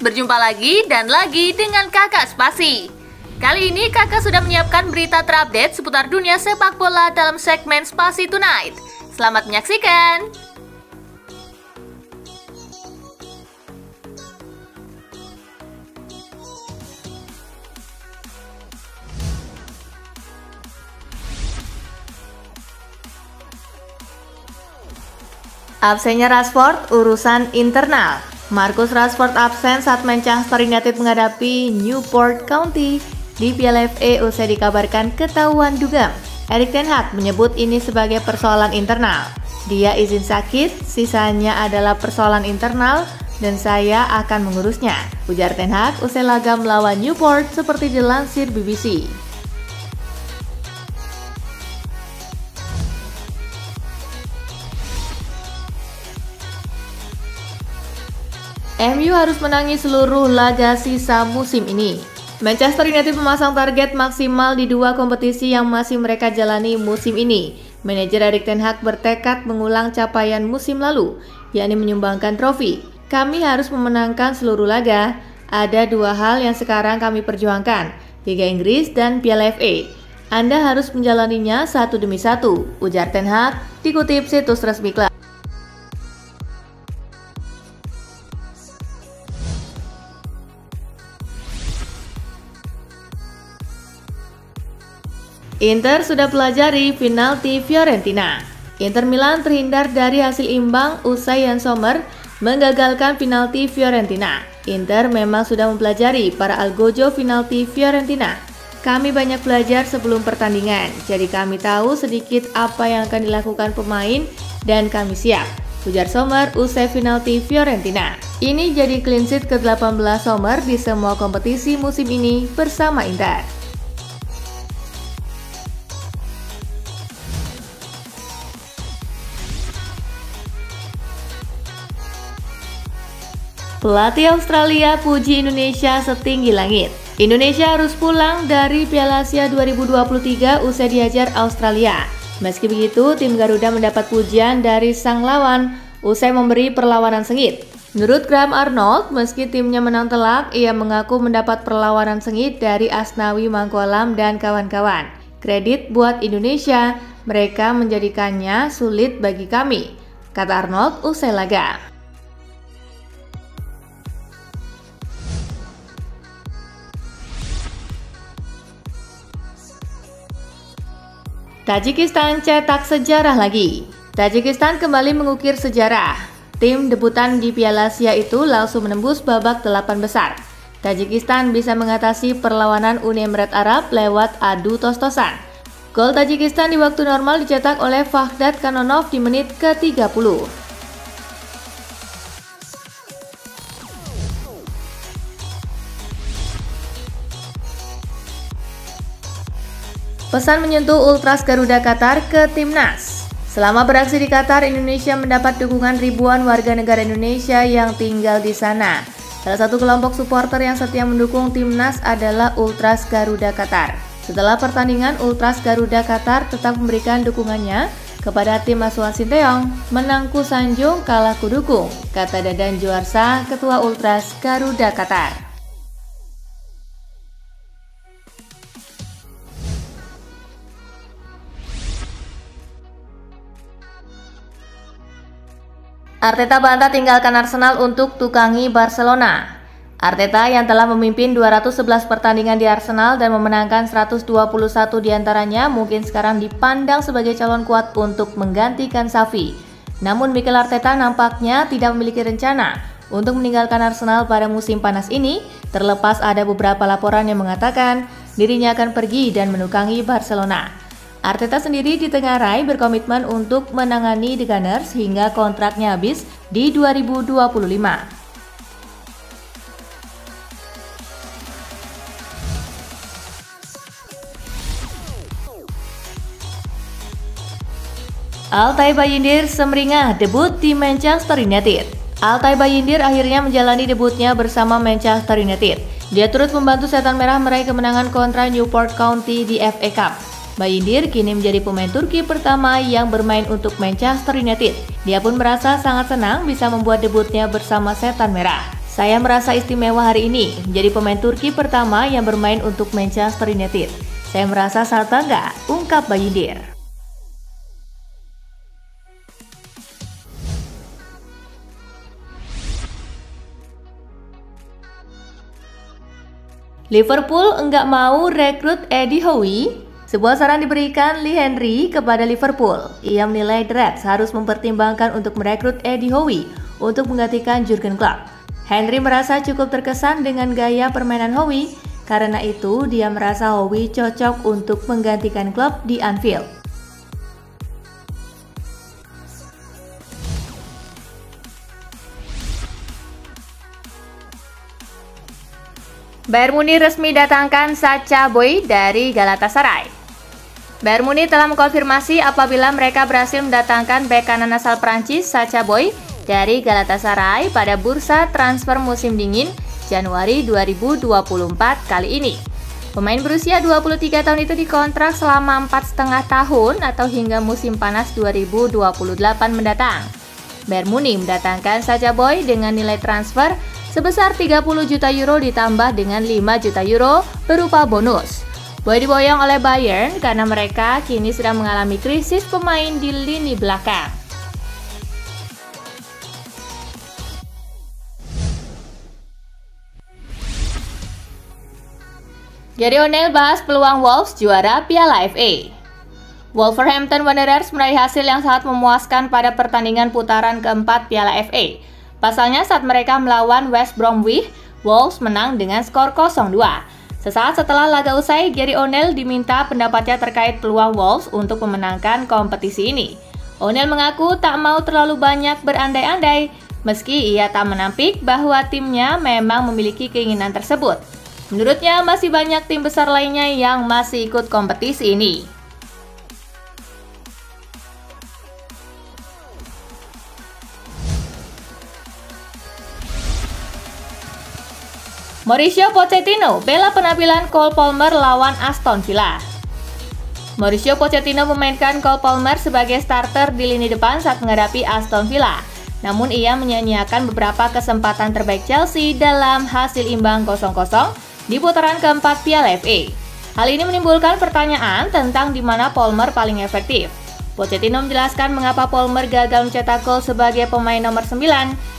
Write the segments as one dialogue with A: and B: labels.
A: berjumpa lagi dan lagi dengan Kakak Spasi. Kali ini Kakak sudah menyiapkan berita terupdate seputar dunia sepak bola dalam segmen Spasi Tonight. Selamat menyaksikan. Absennya Rashford, urusan internal. Marcus Rashford absen saat Manchester United menghadapi Newport County di Piala FA usai dikabarkan ketahuan dugem. Erik ten Hag menyebut ini sebagai persoalan internal. Dia izin sakit, sisanya adalah persoalan internal dan saya akan mengurusnya, ujar ten Hag usai laga melawan Newport seperti dilansir BBC. MU harus menangi seluruh laga sisa musim ini. Manchester United memasang target maksimal di dua kompetisi yang masih mereka jalani musim ini. Manajer Erik ten Hag bertekad mengulang capaian musim lalu, yakni menyumbangkan trofi. Kami harus memenangkan seluruh laga. Ada dua hal yang sekarang kami perjuangkan, Liga Inggris dan Piala FA. Anda harus menjalaninya satu demi satu, ujar ten Hag, dikutip situs resmi klub. Inter sudah pelajari penalti Fiorentina. Inter Milan terhindar dari hasil imbang usai Yann Sommer menggagalkan penalti Fiorentina. Inter memang sudah mempelajari para algojo penalti Fiorentina. Kami banyak belajar sebelum pertandingan, jadi kami tahu sedikit apa yang akan dilakukan pemain dan kami siap, ujar Sommer usai penalti Fiorentina. Ini jadi clean sheet ke-18 Sommer di semua kompetisi musim ini bersama Inter. Pelatih Australia puji Indonesia setinggi langit. Indonesia harus pulang dari Piala Asia 2023 usai dihajar Australia. Meski begitu, tim Garuda mendapat pujian dari sang lawan usai memberi perlawanan sengit. Menurut Graham Arnold, meski timnya menang telak, ia mengaku mendapat perlawanan sengit dari Asnawi Mangkualam dan kawan-kawan. Kredit buat Indonesia, mereka menjadikannya sulit bagi kami, kata Arnold usai laga. Tajikistan cetak sejarah lagi. Tajikistan kembali mengukir sejarah. Tim debutan di Piala Asia itu langsung menembus babak 8 besar. Tajikistan bisa mengatasi perlawanan Uni Emirat Arab lewat adu tos-tosan. Gol Tajikistan di waktu normal dicetak oleh Fahdad Kanonov di menit ke-30. Pesan menyentuh Ultras Garuda Qatar ke Timnas. Selama beraksi di Qatar, Indonesia mendapat dukungan ribuan warga negara Indonesia yang tinggal di sana. Salah satu kelompok supporter yang setia mendukung Timnas adalah Ultras Garuda Qatar. Setelah pertandingan, Ultras Garuda Qatar tetap memberikan dukungannya kepada tim asuhan Sinteyong. Menang ku sanjung, kalah ku dukung, kata Dadan Juarsa, Ketua Ultras Garuda Qatar. Arteta bantah tinggalkan Arsenal untuk tukangi Barcelona. Arteta yang telah memimpin 211 pertandingan di Arsenal dan memenangkan 121 diantaranya mungkin sekarang dipandang sebagai calon kuat untuk menggantikan Xavi. Namun Mikel Arteta nampaknya tidak memiliki rencana untuk meninggalkan Arsenal pada musim panas ini, terlepas ada beberapa laporan yang mengatakan dirinya akan pergi dan menukangi Barcelona. Arteta sendiri ditengarai berkomitmen untuk menangani The Gunners hingga kontraknya habis di 2025. Altay Bayindir semeringah debut di Manchester United. Altay Bayindir akhirnya menjalani debutnya bersama Manchester United. Dia turut membantu Setan Merah meraih kemenangan kontra Newport County di FA Cup. Bayindir kini menjadi pemain Turki pertama yang bermain untuk Manchester United. Dia pun merasa sangat senang bisa membuat debutnya bersama Setan Merah. Saya merasa istimewa hari ini, menjadi pemain Turki pertama yang bermain untuk Manchester United. Saya merasa sangat bangga, ungkap Bayindir. Liverpool enggak mau rekrut Eddie Howe. Sebuah saran diberikan Lee Henry kepada Liverpool. Ia menilai The Reds harus mempertimbangkan untuk merekrut Eddie Howe untuk menggantikan Jurgen Klopp. Henry merasa cukup terkesan dengan gaya permainan Howe, karena itu dia merasa Howe cocok untuk menggantikan Klopp di Anfield. Bayern Munich resmi datangkan Sacha Boey dari Galatasaray. Bayern Munich telah mengkonfirmasi apabila mereka berhasil mendatangkan bek kanan asal Prancis Sacha Boey dari Galatasaray pada bursa transfer musim dingin Januari 2024 kali ini. Pemain berusia 23 tahun itu dikontrak selama 4,5 tahun atau hingga musim panas 2028 mendatang. Bayern Munich mendatangkan Sacha Boey dengan nilai transfer sebesar 30 juta euro ditambah dengan 5 juta euro berupa bonus. Boey diboyong oleh Bayern karena mereka kini sedang mengalami krisis pemain di lini belakang. Gary O'Neil bahas peluang Wolves juara Piala FA. Wolverhampton Wanderers meraih hasil yang sangat memuaskan pada pertandingan putaran keempat Piala FA. Pasalnya saat mereka melawan West Bromwich, Wolves menang dengan skor 0-2. Sesaat setelah laga usai, Gary O'Neil diminta pendapatnya terkait peluang Wolves untuk memenangkan kompetisi ini. O'Neil mengaku tak mau terlalu banyak berandai-andai, meski ia tak menampik bahwa timnya memang memiliki keinginan tersebut. Menurutnya masih banyak tim besar lainnya yang masih ikut kompetisi ini. Mauricio Pochettino bela penampilan Cole Palmer lawan Aston Villa. Mauricio Pochettino memainkan Cole Palmer sebagai starter di lini depan saat menghadapi Aston Villa. Namun ia menyia-nyiakan beberapa kesempatan terbaik Chelsea dalam hasil imbang 0-0 di putaran keempat Piala FA. Hal ini menimbulkan pertanyaan tentang di mana Palmer paling efektif. Pochettino menjelaskan mengapa Palmer gagal mencetak gol sebagai pemain nomor 9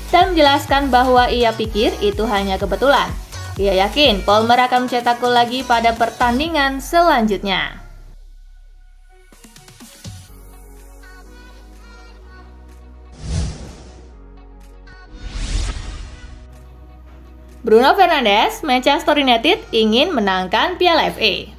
A: dan menjelaskan bahwa ia pikir itu hanya kebetulan. Ia yakin Palmer akan mencetak gol lagi pada pertandingan selanjutnya. Bruno Fernandes, Manchester United ingin menangkan Piala FA.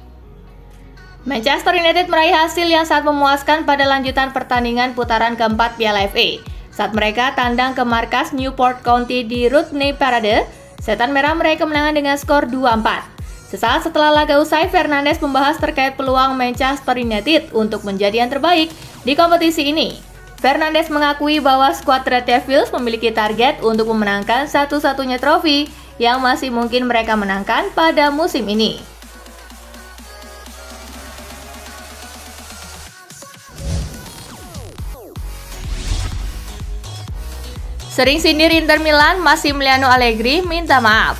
A: Manchester United meraih hasil yang sangat memuaskan pada lanjutan pertandingan putaran keempat Piala FA. Saat mereka tandang ke markas Newport County di Rodney Parade, Setan Merah meraih kemenangan dengan skor 2-4. Sesaat setelah laga usai, Fernandes membahas terkait peluang Manchester United untuk menjadi yang terbaik di kompetisi ini. Fernandes mengakui bahwa skuad Red Devils memiliki target untuk memenangkan satu-satunya trofi yang masih mungkin mereka menangkan pada musim ini. Sering sindir Inter Milan, Massimiliano Allegri minta maaf.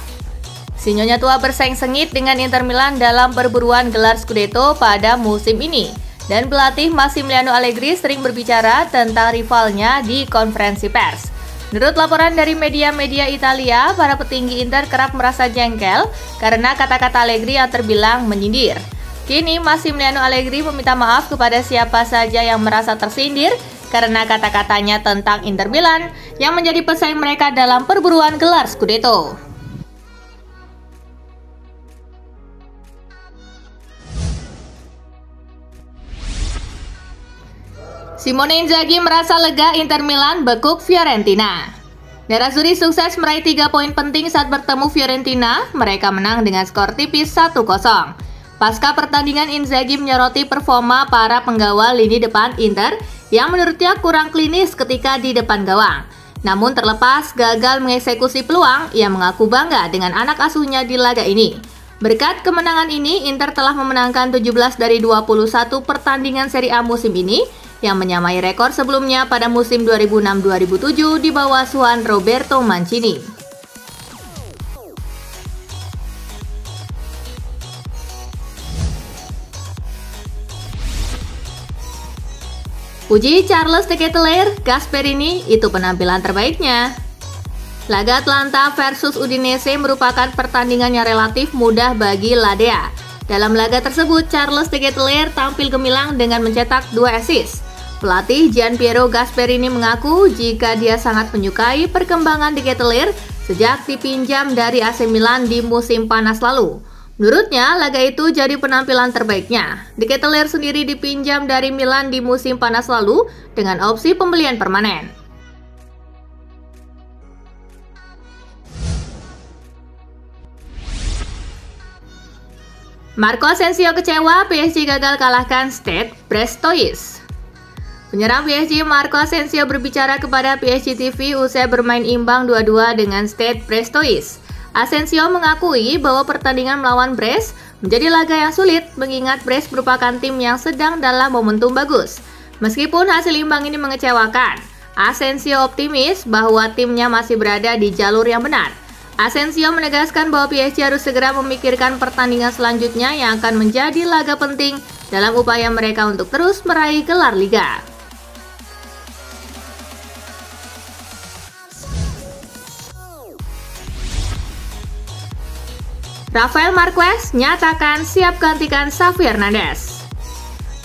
A: Si Nyonya tua bersaing sengit dengan Inter Milan dalam perburuan gelar Scudetto pada musim ini. Dan pelatih Massimiliano Allegri sering berbicara tentang rivalnya di konferensi pers. Menurut laporan dari media-media Italia, para petinggi Inter kerap merasa jengkel karena kata-kata Allegri yang terbilang menyindir. Kini Massimiliano Allegri meminta maaf kepada siapa saja yang merasa tersindir karena kata-katanya tentang Inter Milan yang menjadi pesaing mereka dalam perburuan gelar Scudetto. Simone Inzaghi merasa lega Inter Milan bekuk Fiorentina. Nerazzurri sukses meraih 3 poin penting saat bertemu Fiorentina. Mereka menang dengan skor tipis 1-0. Pasca pertandingan, Inzaghi menyoroti performa para pengawal lini depan Inter yang menurutnya kurang klinis ketika di depan gawang. Namun terlepas gagal mengeksekusi peluang, ia mengaku bangga dengan anak asuhnya di laga ini. Berkat kemenangan ini, Inter telah memenangkan 17 dari 21 pertandingan Serie A musim ini, yang menyamai rekor sebelumnya pada musim 2006-2007 di bawah asuhan Roberto Mancini. Uji Charles de Ketelaere, Gasperini itu penampilan terbaiknya. Laga Atalanta versus Udinese merupakan pertandingan yang relatif mudah bagi Ladea. Dalam laga tersebut, Charles de Ketelaere tampil gemilang dengan mencetak 2 assist. Pelatih Gianpiero Gasperini mengaku jika dia sangat menyukai perkembangan de Ketelaere sejak dipinjam dari AC Milan di musim panas lalu. Menurutnya, laga itu jadi penampilan terbaiknya. De Ketelaere sendiri dipinjam dari Milan di musim panas lalu dengan opsi pembelian permanen. Marco Asensio kecewa PSG gagal kalahkan Stade Brestois. Penyerang PSG Marco Asensio berbicara kepada PSG TV usai bermain imbang 2-2 dengan Stade Brestois. Asensio mengakui bahwa pertandingan melawan Brest menjadi laga yang sulit mengingat Brest merupakan tim yang sedang dalam momentum bagus. Meskipun hasil imbang ini mengecewakan, Asensio optimis bahwa timnya masih berada di jalur yang benar. Asensio menegaskan bahwa PSG harus segera memikirkan pertandingan selanjutnya yang akan menjadi laga penting dalam upaya mereka untuk terus meraih gelar Liga. Rafael Marquez nyatakan siap gantikan Xavi Hernandez.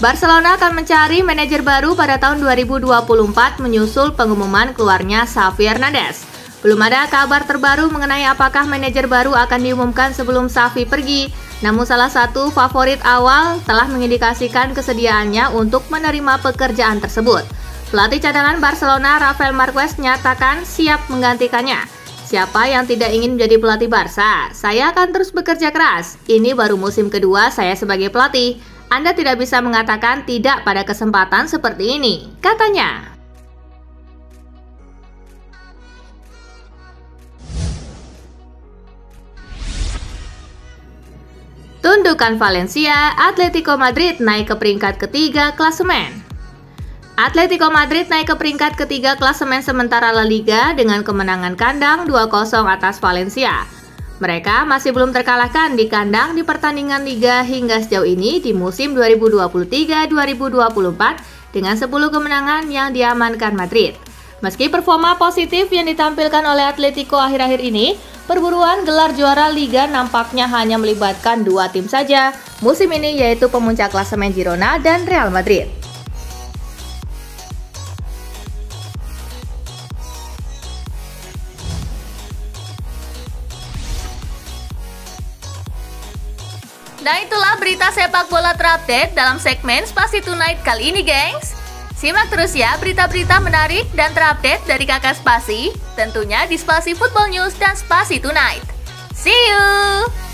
A: Barcelona akan mencari manajer baru pada tahun 2024 menyusul pengumuman keluarnya Xavi Hernandez. Belum ada kabar terbaru mengenai apakah manajer baru akan diumumkan sebelum Xavi pergi, namun salah satu favorit awal telah mengindikasikan kesediaannya untuk menerima pekerjaan tersebut. Pelatih cadangan Barcelona Rafael Marquez nyatakan siap menggantikannya. Siapa yang tidak ingin menjadi pelatih Barca? Saya akan terus bekerja keras. Ini baru musim kedua saya sebagai pelatih. Anda tidak bisa mengatakan tidak pada kesempatan seperti ini, katanya. Tundukan Valencia, Atletico Madrid naik ke peringkat ketiga klasemen. Atletico Madrid naik ke peringkat ketiga klasemen sementara La Liga dengan kemenangan kandang 2-0 atas Valencia. Mereka masih belum terkalahkan di kandang di pertandingan Liga hingga sejauh ini di musim 2023-2024 dengan 10 kemenangan yang diamankan Madrid. Meski performa positif yang ditampilkan oleh Atletico akhir-akhir ini, perburuan gelar juara Liga nampaknya hanya melibatkan 2 tim saja musim ini, yaitu pemuncak klasemen Girona dan Real Madrid. Nah, itulah berita sepak bola terupdate dalam segmen Spasi Tonight kali ini, gengs. Simak terus ya berita-berita menarik dan terupdate dari Kakak Spasi, tentunya di Spasi Football News dan Spasi Tonight. See you!